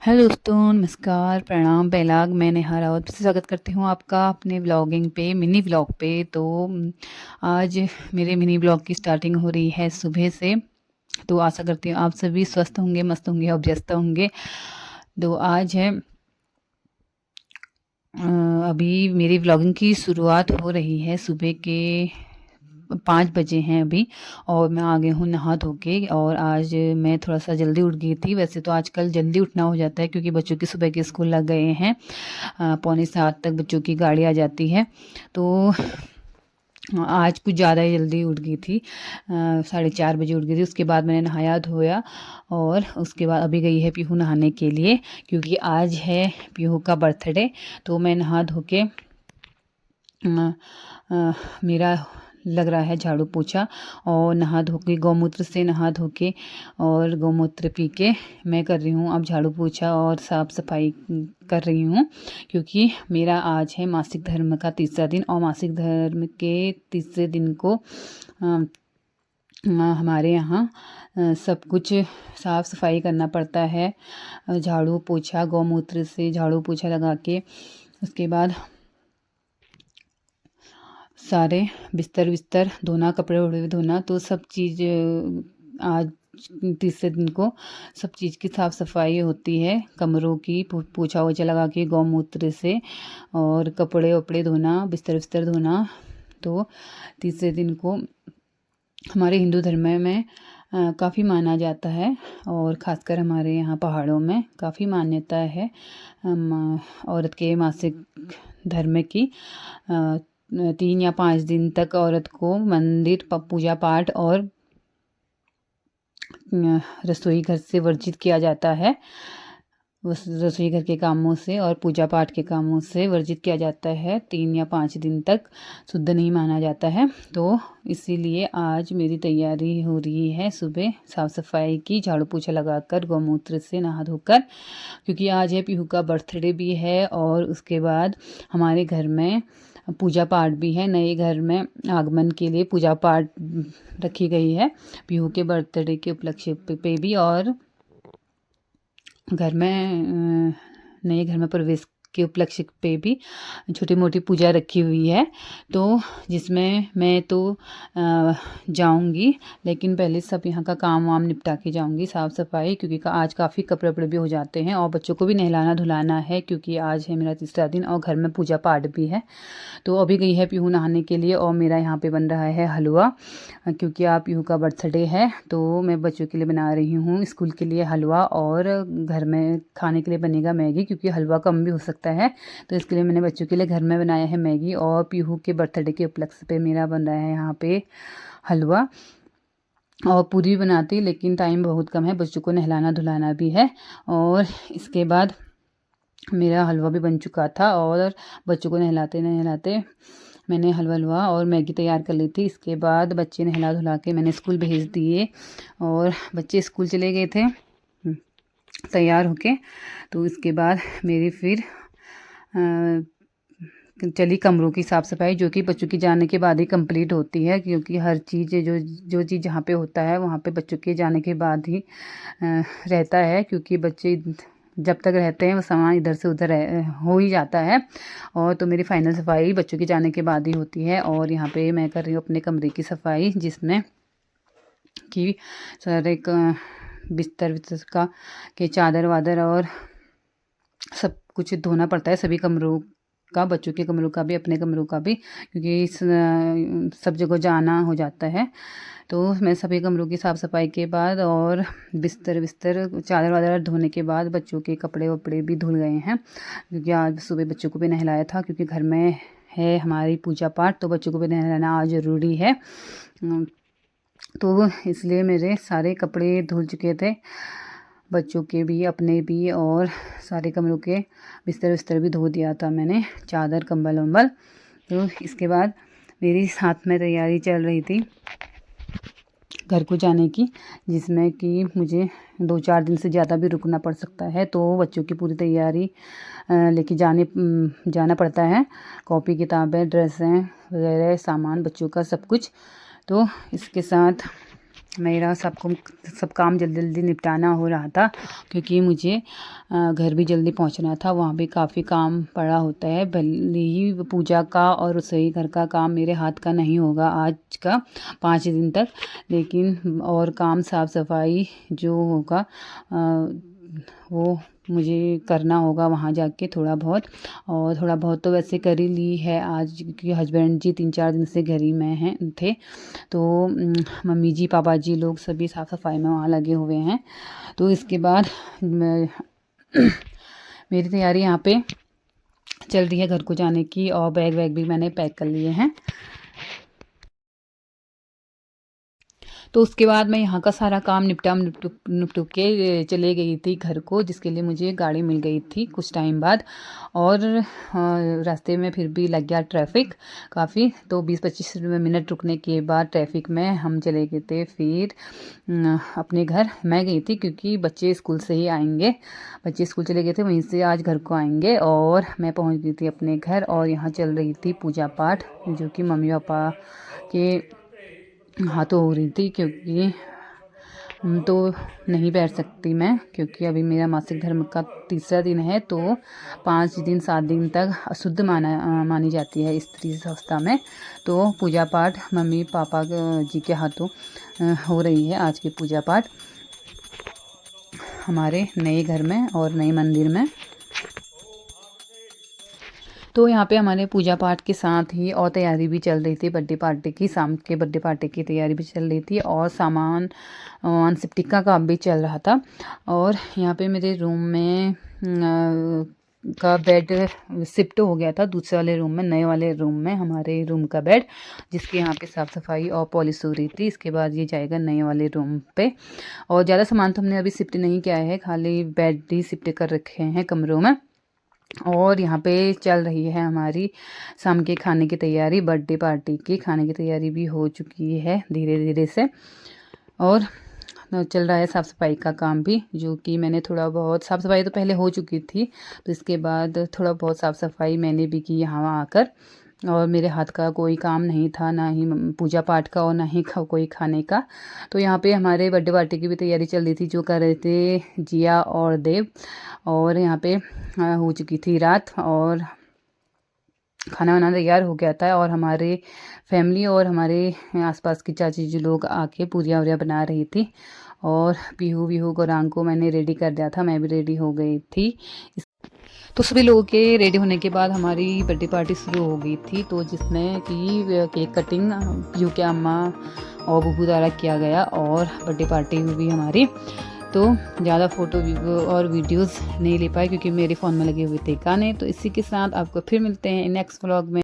Hello दोस्तों, नमस्कार, प्रणाम, बेलाग। मैं नेहा रावत से स्वागत करती हूँ आपका अपने व्लॉगिंग पे, मिनी व्लॉग पे। तो आज मेरे मिनी व्लॉग की स्टार्टिंग हो रही है सुबह से। तो आशा करती हूँ आप सभी स्वस्थ होंगे, मस्त होंगे और व्यस्त होंगे। तो आज है अभी मेरी व्लॉगिंग की शुरुआत हो रही है। सुबह के 5 बजे हैं अभी, और मैं आ गई हूँ नहा धो के। और आज मैं थोड़ा सा जल्दी उठ गई थी। वैसे तो आजकल जल्दी उठना हो जाता है क्योंकि बच्चों की सुबह के स्कूल लग गए हैं। 6:45 तक बच्चों की गाड़ी आ जाती है। तो आज कुछ ज़्यादा ही जल्दी उठ गई थी। 4:30 बजे उठ गई थी। उसके बाद मैंने नहाया धोया, और उसके बाद अभी गई है पीहू नहाने के लिए, क्योंकि आज है पीहू का बर्थडे। तो मैं नहा धो के मेरा लग रहा है झाड़ू पोछा, और नहा धो के गौमूत्र से नहा धो के और गौमूत्र पी के मैं कर रही हूँ अब झाड़ू पोछा और साफ़ सफाई कर रही हूँ। क्योंकि मेरा आज है मासिक धर्म का तीसरा दिन, और मासिक धर्म के तीसरे दिन को हमारे यहाँ सब कुछ साफ़ सफाई करना पड़ता है। झाड़ू पोछा गौमूत्र से झाड़ू पोछा लगा के, उसके बाद सारे बिस्तर विस्तर धोना, कपड़े वपड़े धोना। तो सब चीज़ आज तीसरे दिन को सब चीज़ की साफ़ सफाई होती है। कमरों की पोछा वोछा लगा के गौमूत्र से, और कपड़े वपड़े धोना, बिस्तर विस्तर धोना। तो तीसरे दिन को हमारे हिंदू धर्म में काफ़ी माना जाता है, और ख़ासकर हमारे यहाँ पहाड़ों में काफ़ी मान्यता है औरत के मासिक धर्म की। 3 या 5 दिन तक औरत को मंदिर पूजा पाठ और रसोई घर से वर्जित किया जाता है। उस रसोई घर के कामों से और पूजा पाठ के कामों से वर्जित किया जाता है। 3 या 5 दिन तक शुद्ध नहीं माना जाता है। तो इसीलिए आज मेरी तैयारी हो रही है सुबह साफ़ सफाई की, झाड़ू पोछा लगाकर गौमूत्र से नहा धोकर, क्योंकि आज है पीहू का बर्थडे भी है। और उसके बाद हमारे घर में पूजा पाठ भी है। नए घर में आगमन के लिए पूजा पाठ रखी गई है पीहू के बर्थडे के उपलक्ष्य पे भी, और घर में नए घर में प्रवेश के उपलक्ष्य पे भी छोटी मोटी पूजा रखी हुई है। तो जिसमें मैं तो जाऊंगी, लेकिन पहले सब यहाँ का काम वाम निपटा के जाऊंगी, साफ़ सफाई, क्योंकि आज काफ़ी कपड़े वपड़े भी हो जाते हैं, और बच्चों को भी नहलाना धुलाना है, क्योंकि आज है मेरा तीसरा दिन और घर में पूजा पाठ भी है। तो अभी गई है पीहू नहाने के लिए, और मेरा यहाँ पे बन रहा है हलवा, क्योंकि आप पीहू का बर्थडे है। तो मैं बच्चों के लिए बना रही हूँ स्कूल के लिए हलवा, और घर में खाने के लिए बनेगा मैगी, क्योंकि हलवा कम भी हो सकता है। तो इसके लिए मैंने बच्चों के लिए घर में बनाया है मैगी, और पीहू के बर्थडे के उपलक्ष्य पे मेरा बन रहा है यहाँ पे हलवा। और पूरी भी बनाती, लेकिन टाइम बहुत कम है, बच्चों को नहलाना धुलाना भी है। और इसके बाद मेरा हलवा भी बन चुका था, और बच्चों को नहलाते नहलाते मैंने हलवा और मैगी तैयार कर ली थी। इसके बाद बच्चे नहला धुला के मैंने स्कूल भेज दिए, और बच्चे स्कूल चले गए थे तैयार होके। तो इसके बाद मेरी फिर चली कमरों की साफ़ सफाई, जो कि बच्चों के जाने के बाद ही कंप्लीट होती है, क्योंकि हर चीज़ जो चीज़ जहाँ पे होता है वहाँ पे बच्चों के जाने के बाद ही रहता है, क्योंकि बच्चे जब तक रहते हैं वो सामान इधर से उधर हो ही जाता है। और तो मेरी फाइनल सफाई बच्चों के जाने के बाद ही होती है। और यहाँ पे मैं कर रही हूँ अपने कमरे की सफाई, जिसमें कि सारे बिस्तर विस्तर का के चादर वादर और सब कुछ धोना पड़ता है, सभी कमरों का, बच्चों के कमरों का भी, अपने कमरों का भी, क्योंकि सब जगह जाना हो जाता है। तो मैं सभी कमरों की साफ़ सफाई के बाद और बिस्तर विस्तर चादर वादर धोने के बाद बच्चों के कपड़े वपड़े भी धुल गए हैं, क्योंकि आज सुबह बच्चों को भी नहलाया था, क्योंकि घर में है हमारी पूजा पाठ, तो बच्चों को भी नहलाना आज ज़रूरी है। तो इसलिए मेरे सारे कपड़े धुल चुके थे, बच्चों के भी, अपने भी, और सारे कमरों के बिस्तर विस्तर भी धो दिया था मैंने, चादर कंबल वम्बल। तो इसके बाद मेरी साथ में तैयारी चल रही थी घर को जाने की, जिसमें कि मुझे 2-4 दिन से ज़्यादा भी रुकना पड़ सकता है। तो बच्चों की पूरी तैयारी लेके जाना पड़ता है, कॉपी किताबें ड्रेसें वगैरह सामान बच्चों का सब कुछ। तो इसके साथ मेरा सब काम जल्दी जल्दी निपटाना हो रहा था, क्योंकि मुझे घर भी जल्दी पहुंचना था। वहाँ भी काफ़ी काम पड़ा होता है। भले ही पूजा का और रसोई घर का काम मेरे हाथ का नहीं होगा आज का 5 दिन तक, लेकिन और काम साफ़ सफाई जो होगा वो मुझे करना होगा वहाँ जाके थोड़ा बहुत। और थोड़ा बहुत तो वैसे कर ही ली है आज, क्योंकि हस्बैंड जी 3-4 दिन से घर ही में हैं थे, तो मम्मी जी पापा जी लोग सभी साफ़ सफाई में वहाँ लगे हुए हैं। तो इसके बाद मेरी तैयारी यहाँ पे चल रही है घर को जाने की, और बैग वैग भी मैंने पैक कर लिए हैं। तो उसके बाद मैं यहाँ का सारा काम निपटू के चले गई थी घर को, जिसके लिए मुझे गाड़ी मिल गई थी कुछ टाइम बाद। और रास्ते में फिर भी लग गया ट्रैफिक काफ़ी, तो 20-25 मिनट रुकने के बाद ट्रैफिक में हम चले गए थे फिर अपने घर। मैं गई थी क्योंकि बच्चे स्कूल से ही आएंगे, बच्चे स्कूल चले गए थे, वहीं से आज घर को आएंगे। और मैं पहुँच गई थी अपने घर, और यहाँ चल रही थी पूजा पाठ, जो कि मम्मी पापा के हाथों हो रही थी, क्योंकि तो नहीं बैठ सकती मैं, क्योंकि अभी मेरा मासिक धर्म का तीसरा दिन है। तो 5-7 दिन तक अशुद्ध मानी जाती है स्त्री अवस्था में। तो पूजा पाठ मम्मी पापा जी के हाथों हो रही है आज की पूजा पाठ हमारे नए घर में और नए मंदिर में। तो यहाँ पे हमारे पूजा पाठ के साथ ही और तैयारी भी चल रही थी बर्थडे पार्टी की, शाम के बर्थडे पार्टी की तैयारी भी चल रही थी, और सामान शिफ्टिंग का काम भी चल रहा था। और यहाँ पे मेरे रूम में का बेड शिफ्ट हो गया था दूसरे वाले रूम में, नए वाले रूम में हमारे रूम का बेड, जिसके यहाँ पे साफ़ सफाई और पॉलिश हो रही थी। इसके बाद ये जाएगा नए वाले रूम पे। और ज़्यादा सामान तो हमने अभी शिफ्ट नहीं किया है, खाली बेड ही शिफ्ट कर रखे हैं कमरों में। और यहाँ पे चल रही है हमारी शाम के खाने की तैयारी, बर्थडे पार्टी की खाने की तैयारी भी हो चुकी है धीरे धीरे से। और चल रहा है साफ़ सफाई का काम भी, जो कि मैंने थोड़ा बहुत, साफ़ सफाई तो पहले हो चुकी थी, तो इसके बाद थोड़ा बहुत साफ़ सफाई मैंने भी की यहाँ आकर। और मेरे हाथ का कोई काम नहीं था, ना ही पूजा पाठ का और ना ही कोई खाने का। तो यहाँ पे हमारे बर्थडे पार्टी की भी तैयारी चल रही थी, जो कर रहे थे जिया और देव। और यहाँ पे हो चुकी थी रात, और खाना वाना तैयार हो गया था, और हमारे फैमिली और हमारे आसपास की चाची जी लोग आके पूरियाँ वूरियाँ बना रही थी। और पीहू गौरांग को मैंने रेडी कर दिया था, मैं भी रेडी हो गई थी। तो सभी लोगों के रेडी होने के बाद हमारी बर्थडे पार्टी शुरू हो गई थी, तो जिसमें कि केक कटिंग पीहू के अम्मा और बुबू द्वारा किया गया, और बर्थडे पार्टी हुई हमारी। तो ज़्यादा फ़ोटो और वीडियोस नहीं ले पाए, क्योंकि मेरे फ़ोन में लगे हुए थे गाने। तो इसी के साथ आपको फिर मिलते हैं नेक्स्ट व्लॉग में।